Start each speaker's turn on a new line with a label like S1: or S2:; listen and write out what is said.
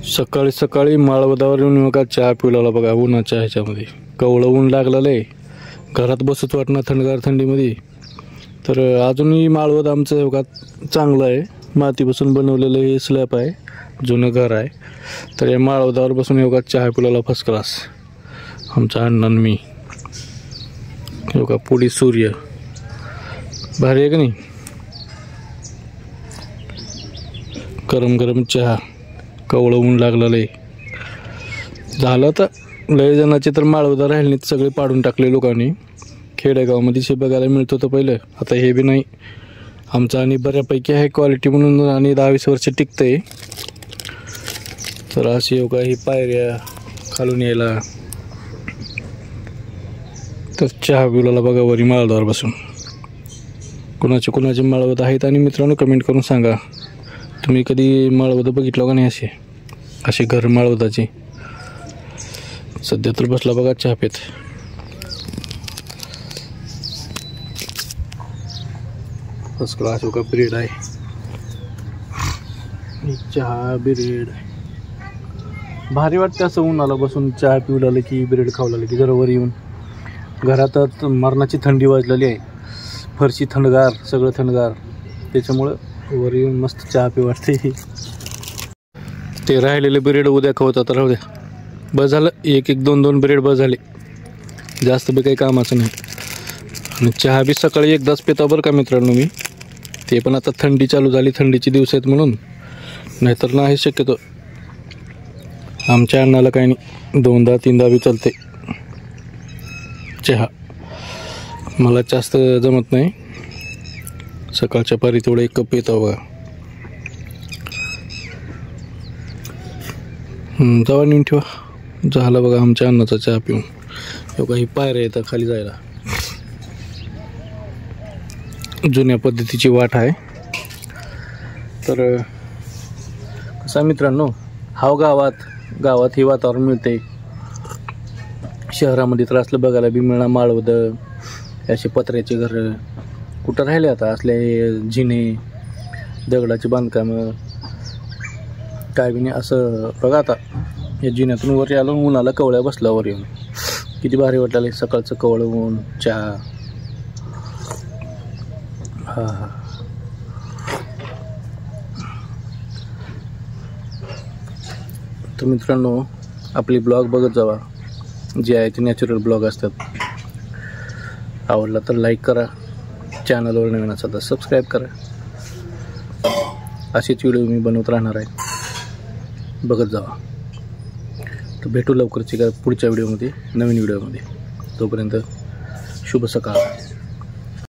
S1: सकाळी सकाळी माळवदावर येऊन बघा चहा पिवला बघा उन्हाच्या ह्याच्यामध्ये कवळं ऊन लागलेलं आहे. घरात बसत वाटणं थंडगार थंडीमध्ये. तर अजूनही माळवद आमचं बघा चांगलं आहे. मातीपासून बनवलेलं हे स्लॅब आहे, जुनं घर आहे. तर या माळवदावर बसून बघा चहा पिवला फर्स्ट क्लास आमचा अण्णा आणि मी. बघा पुढे सूर्य भारी आहे का नाही. गरम गरम चहा, कवळं ऊन लागलेलं आहे. झालं तर लय जणांचे तर माळवदा राहिले नाहीत, सगळे पाडून टाकले लोकांनी. खेडेगावामध्ये शे बघायला मिळत होतं पहिलं, आता हे बी नाही. आमचं आणि बऱ्यापैकी आहे क्वालिटी म्हणून आणि 10-20 वर्ष टिकतंय. तर अशी योगा ही पायऱ्या खालून यायला. तर चहा पिवला बघा वरी माळवदावर बसून. कुणाचे माळवद आहेत आणि मित्रांनो कमेंट करून सांगा तुम्ही कधी माळवद बघितलं का नाही. असे घर माळवदाचे. सध्या तर बसला बघा चहा पेत. फर्स्ट क्लास का ब्रेड आहे, चहा ब्रेड भारी वाटतं. असं उन्हाला बसून चहा पिवलं की ब्रेड खावलं की जरा वर येऊन. घरातच मरणाची थंडी वाजलेली आहे, फरशी थंडगार, सगळं थंडगार. त्याच्यामुळं वर येऊन मस्त चहा पी वाटते. ते राहिलेले ब्रेड उद्या खावतात, राहू द्या. बस झालं, 1-2 ब्रेड बस झाले, जास्त बी काही कामाचं नाही. आणि चहा बी सकाळी एकदाच पिता बरं का मित्रांनो मी. ते पण आता थंडी चालू झाली, थंडीचे दिवस आहेत म्हणून, नाहीतर नाही शक्यतो. आमच्या अण्णाला काही नाही, 2-3 बी चालते चहा. मला जास्त जमत नाही. सकाळच्या पारी तेवढं 1 कप येतो बघा. जावा नेऊन ठेवा. झालं बघा आमच्या अन्नाचा चहा पिऊन. बघा ही पायऱ्या येतं खाली जायला. जुन्या पद्धतीची वाट आहे. तर कसं मित्रांनो, हाव गावात हे वातावरण मिळते. शहरामध्ये तर असलं बघायला बी मिळणार. माळवद असे पत्र्याचे घर कुठं राहिले आता. असले जिने, दगडाचे बांधकामं काय बी नाही. असं बघा आता या जिन्यातून वर आलो, उन्हाला कवळ्या बसला वर येऊन. किती भारी वाटलं सकाळचं कवळं ऊन, चहा. हा तर मित्रांनो आपली ब्लॉग बघत जावा, जे आहे ते नॅचरल ब्लॉग असतात. आवडला तर लाईक करा, चॅनलवर नवीन असाल तर सबस्क्राईब करा. असेच व्हिडिओ मी बनवत राहणार आहे, बघत जावा. तर भेटू लवकरच पुढच्या व्हिडिओमध्ये, नवीन व्हिडिओमध्ये. तोपर्यंत शुभ सकाळ.